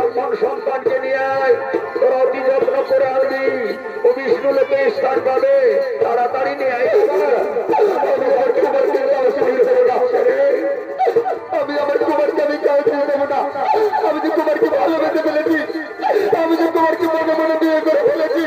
ব্রাহ্মণ সন্তানকে নিয়ে আয়, তোরা অতি যত্ন করে আনবি, ও বিষ্ণু লোকে স্থান পাবে, তাড়াতাড়ি নিয়ে আয়। আমি আমার কুমারকে আমি কাউ ছেড়ে দেবো না। আমি যে কুমারকে ভালোবেসে ফেলেছি, আমি যে কুমারকে মনে মনে বিয়ে করে ফেলেছি।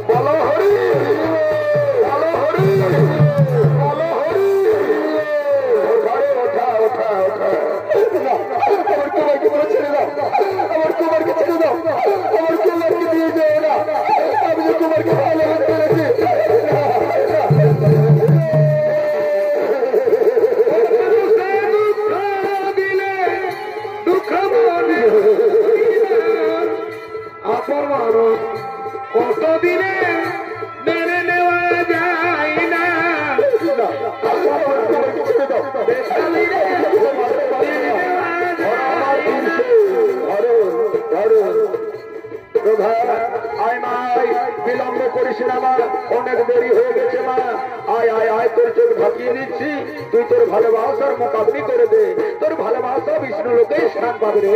বলো হরি, বলো হরি, বলো হরি। ওঠা ওঠা ওঠা, আমার কুমারকে বলে ছেড়ে দাও, আমার কুমারকে ছেড়ে দাও, আমার কুমারকে দিয়ে যাও না। আমি যে কুমারকে ভালোবেসে ফেলেছি। কতদিনে মেনে নেওয়া যায় না। আয় মা, বিলম্ব করিস না মা, অনেক দেরি হয়ে গেছে মা। আয় আয় আয়, তোর চোখ ঢাকিয়ে দিচ্ছি, তুই তোর ভালোবাসার মোকাবিলা করে দে। তোর ভালোবাসা বিষ্ণু লোকেই স্থান পাবে রে,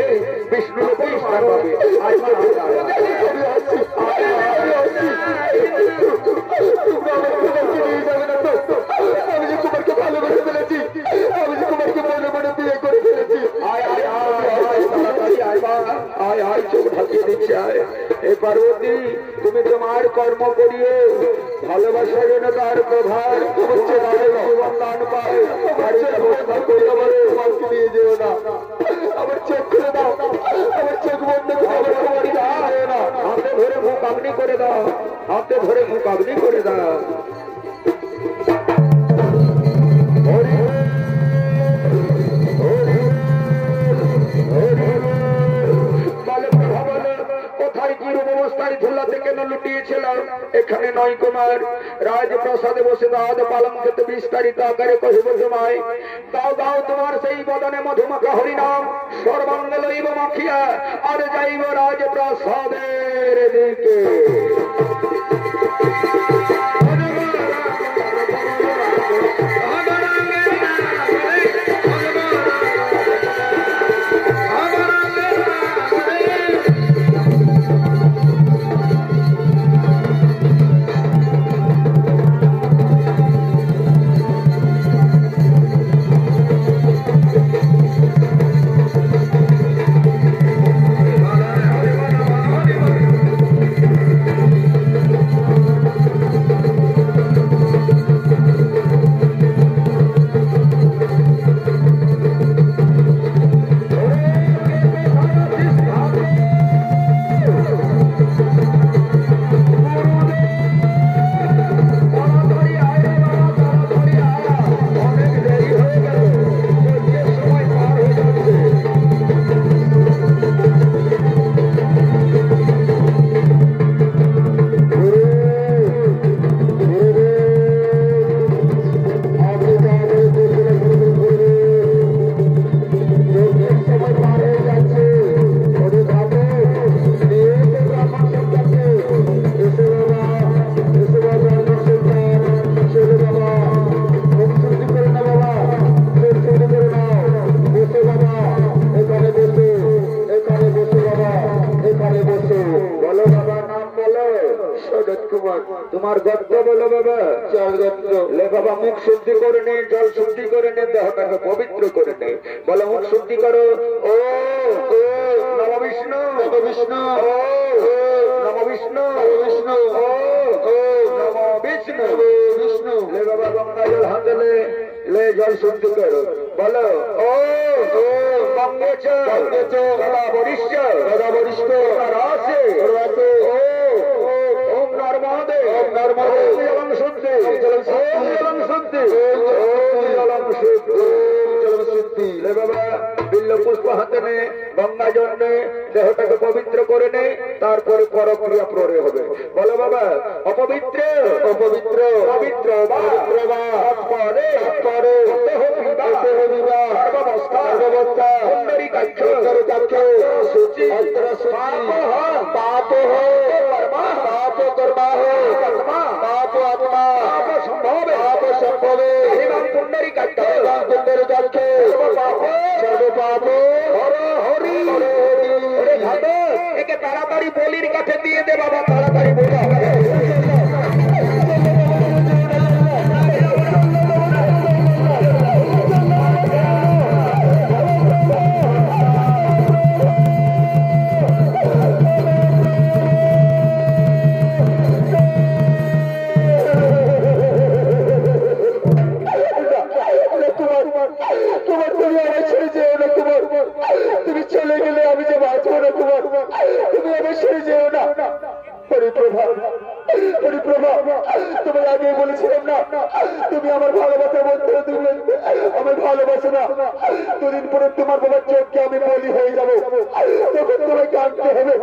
বিষ্ণু লোকেই স্থান পাবে। আয় মা, আমি যে কুমারকে ভালোবেসে ফেলেছি, আমি যে কুমারকে মনে মনে বিয়ে করে ফেলেছি। আয় আয় আয় তাড়াতাড়ি আয় মা, আয় আয়, চোখ ঢাকিয়ে দিচ্ছে। আয় এ পার্বতী, তুমি তোমার কর্ম করিও, ভালোবাসার জন্য তার প্রধান হচ্ছে জীবন দান পায়। ব্যবস্থা করে বলে তোমাকে নিয়ে যেও না, আমার চোখ খুলে দাও, আমার চোখ বন্ধ করে না। হাতে ধরে মুখ আপনি করে দাও, হাতে ধরে মুখ আপনি করে দাও। কোথায় কি রূপ অবস্থায় ঝুলাতে কেন লুটিয়েছিলাম? এখানে নয় কুমার, রাজপ্রাসাদে বসে দাঁত পালন করতে বিস্তারিত আকারে কহিব তোমায়। দাও দাও তোমার সেই বদনে মধুমাখা হরিনাম, সর্বাঙ্গ লইব মাখিয়া আর যাইব রাজপ্রাসাদের দিকে। তোমার গদ্য বলো বাবা, লে বাবা, মুখ শুদ্ধি করে নে, জল শুদ্ধি করে নে, দেহটাকে পবিত্র করে নে। বলো মুখ শুদ্ধি করো। ও নম বিষ্ণু, নম বিষ্ণু, নম বিষ্ণু, বিষ্ণু, নম বিষ্ণু, বিষ্ণু। লে বাবা, গঙ্গা জল হাতে লে জল শুদ্ধি করো। বলো ও গঙ্গেচ সদা বরিষ্ঠ, সদা বরিষ্ঠ রাসে রাসে। ওম নর্মদে, ওম নর্মদে, জলং শুদ্ধি, জলং শুদ্ধি, জলং শুদ্ধি, জলং শুদ্ধি, জলং শুদ্ধি। লে বাবা, বিল্ল পুষ্প হাতে নে, গঙ্গা জল নে, দেহটাকে পবিত্র করে নে, তারপরে পরক্রিয়া প্ররে হবে। বলো বাবা, অপবিত্র, অপবিত্র, পবিত্র বা পবিত্র বা পরে পরে সর্বাবস্থা, সর্বাবস্থা সুন্দরী কাক্ষ, সুন্দরী কাক্ষ সূচি, অস্ত্র সূচি, পাপ হো, পাপ কর্মা হো, হবে পুণ্ডরী কাটতে পুণ্ডরী কাটতে সর্বপাপ হরি একে তাড়াতাড়ি বলির কাছে দিয়ে দে বাবা, তাড়াতাড়ি বলি। তুমি চলে গেলে আমি যে বাঁচবো না কুমার, তুমি আমার ছেড়ে যেও না। হরিপ্রভা, তোমার আগে বলেছিলাম না তুমি আমার ভালোবাসা বলতে, তুমি আমার ভালোবাসো না। দুদিন পরে তোমার বাবার চোখকে আমি বলি হয়ে যাবো, তখন তোমাকে আনতে হবে।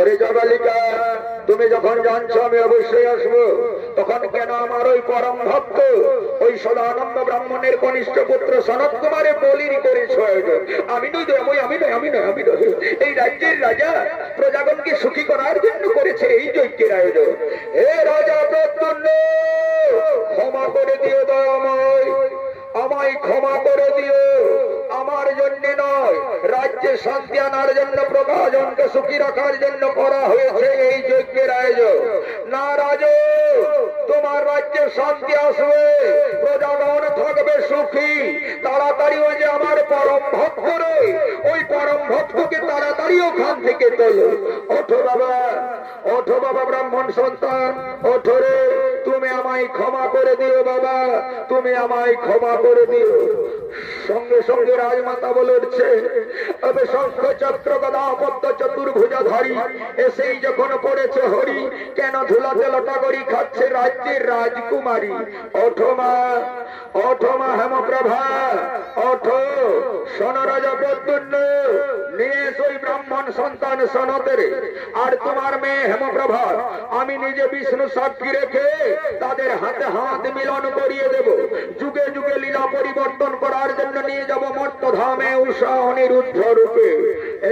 ওরে জবালিকা, তুমি যখন জানছো আমি অবশ্যই আসবো, তখন কেন আমার ওই পরম ভক্ত ওই সদানন্দ ব্রাহ্মণের কনিষ্ঠ পুত্র সনত কুমারে বলির করেছ? আমি নই, আমি নই। এই রাজ্যের রাজা প্রজাগণকে সুখী করার জন্য করেছে এই যজ্ঞের আয়োজন। হে রাজা প্রদ্যুম্ন, ক্ষমা করে দিও দয়াময়, আমায় ক্ষমা করে দিও। আমার জন্য নয়, রাজ্যে শান্তি আনার জন্য, প্রজাজনকে সুখী রাখার জন্য করা হয়েছে এই যজ্ঞের আয়োজন। না রাজ, তোমার রাজ্যে শান্তি আসবে, প্রজাগণ থাকবে সুখী। তাড়াতাড়ি ওই যে আমার পরম ভক্ত রে, ওই পরম ভক্তকে তাড়াতাড়ি ওখান থেকে তোলো। ওঠো বাবা ব্রাহ্মণ সন্তান, ওঠো রে, তুমি আমায় ক্ষমা করে দিও বাবা, তুমি আমায় ক্ষমা করে দিও। সঙ্গে সঙ্গে রাজমাতা বলে উঠছে, তবে শঙ্খ চক্র গদা পদ্ম চতুর্ভুজাধারী এসেই যখন পড়েছে হরি, কেন ধুলাতে লটাগড়ি খাচ্ছে রাজ্যের রাজকুমারী? ওঠো মা হেমপ্রভা, ওঠো। শোনো রাজা প্রদ্যুম্ন, নিয়ে এসো ওই ব্রাহ্মণ সন্তান সনতের আর তোমার মেয়ে হেমপ্রভা। আমি নিজে বিষ্ণু সাক্ষী রেখে তাদের হাতে হাত মিলন করিয়ে দেব। যুগে যুগে লীলা পরিবর্তন করার জন্য নিয়ে যাব মর্তধামে উষা অনিরুদ্ধ রূপে।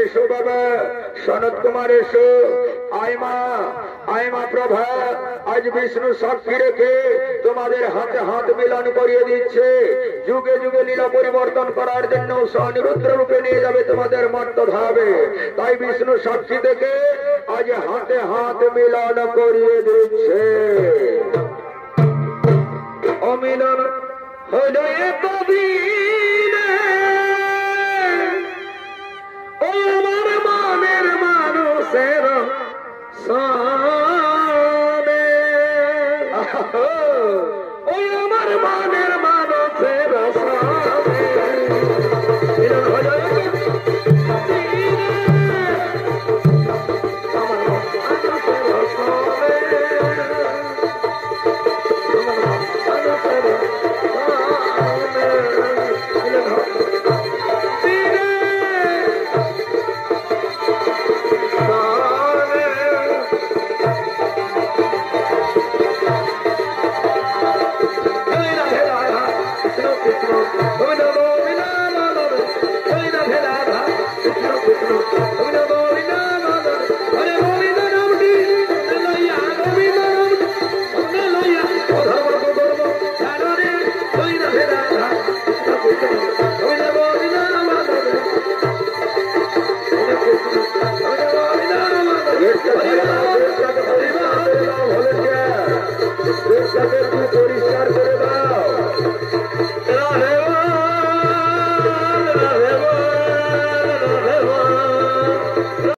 এসো বাবা সনত কুমার, এসো। আয়মা প্রভা, আজ বিষ্ণু সাক্ষী রেখে তোমাদের হাতে হাত মিলন করিয়ে দিচ্ছে। যুগে যুগে লীলা পরিবর্তন করার জন্য উষা অনিরুদ্ধ রূপে নিয়ে যাবে তোমাদের মর্তধামে। তাই বিষ্ণু সাক্ষী থেকে আজ হাতে হাত মিলন করিয়ে দিচ্ছে। অমিলন হৃদয়ে কবির, ও আমার মনের মানুষের সামনে, ও আমার মনের মানুষের সামনে মিলন হৃদয়ে পরিষ্কার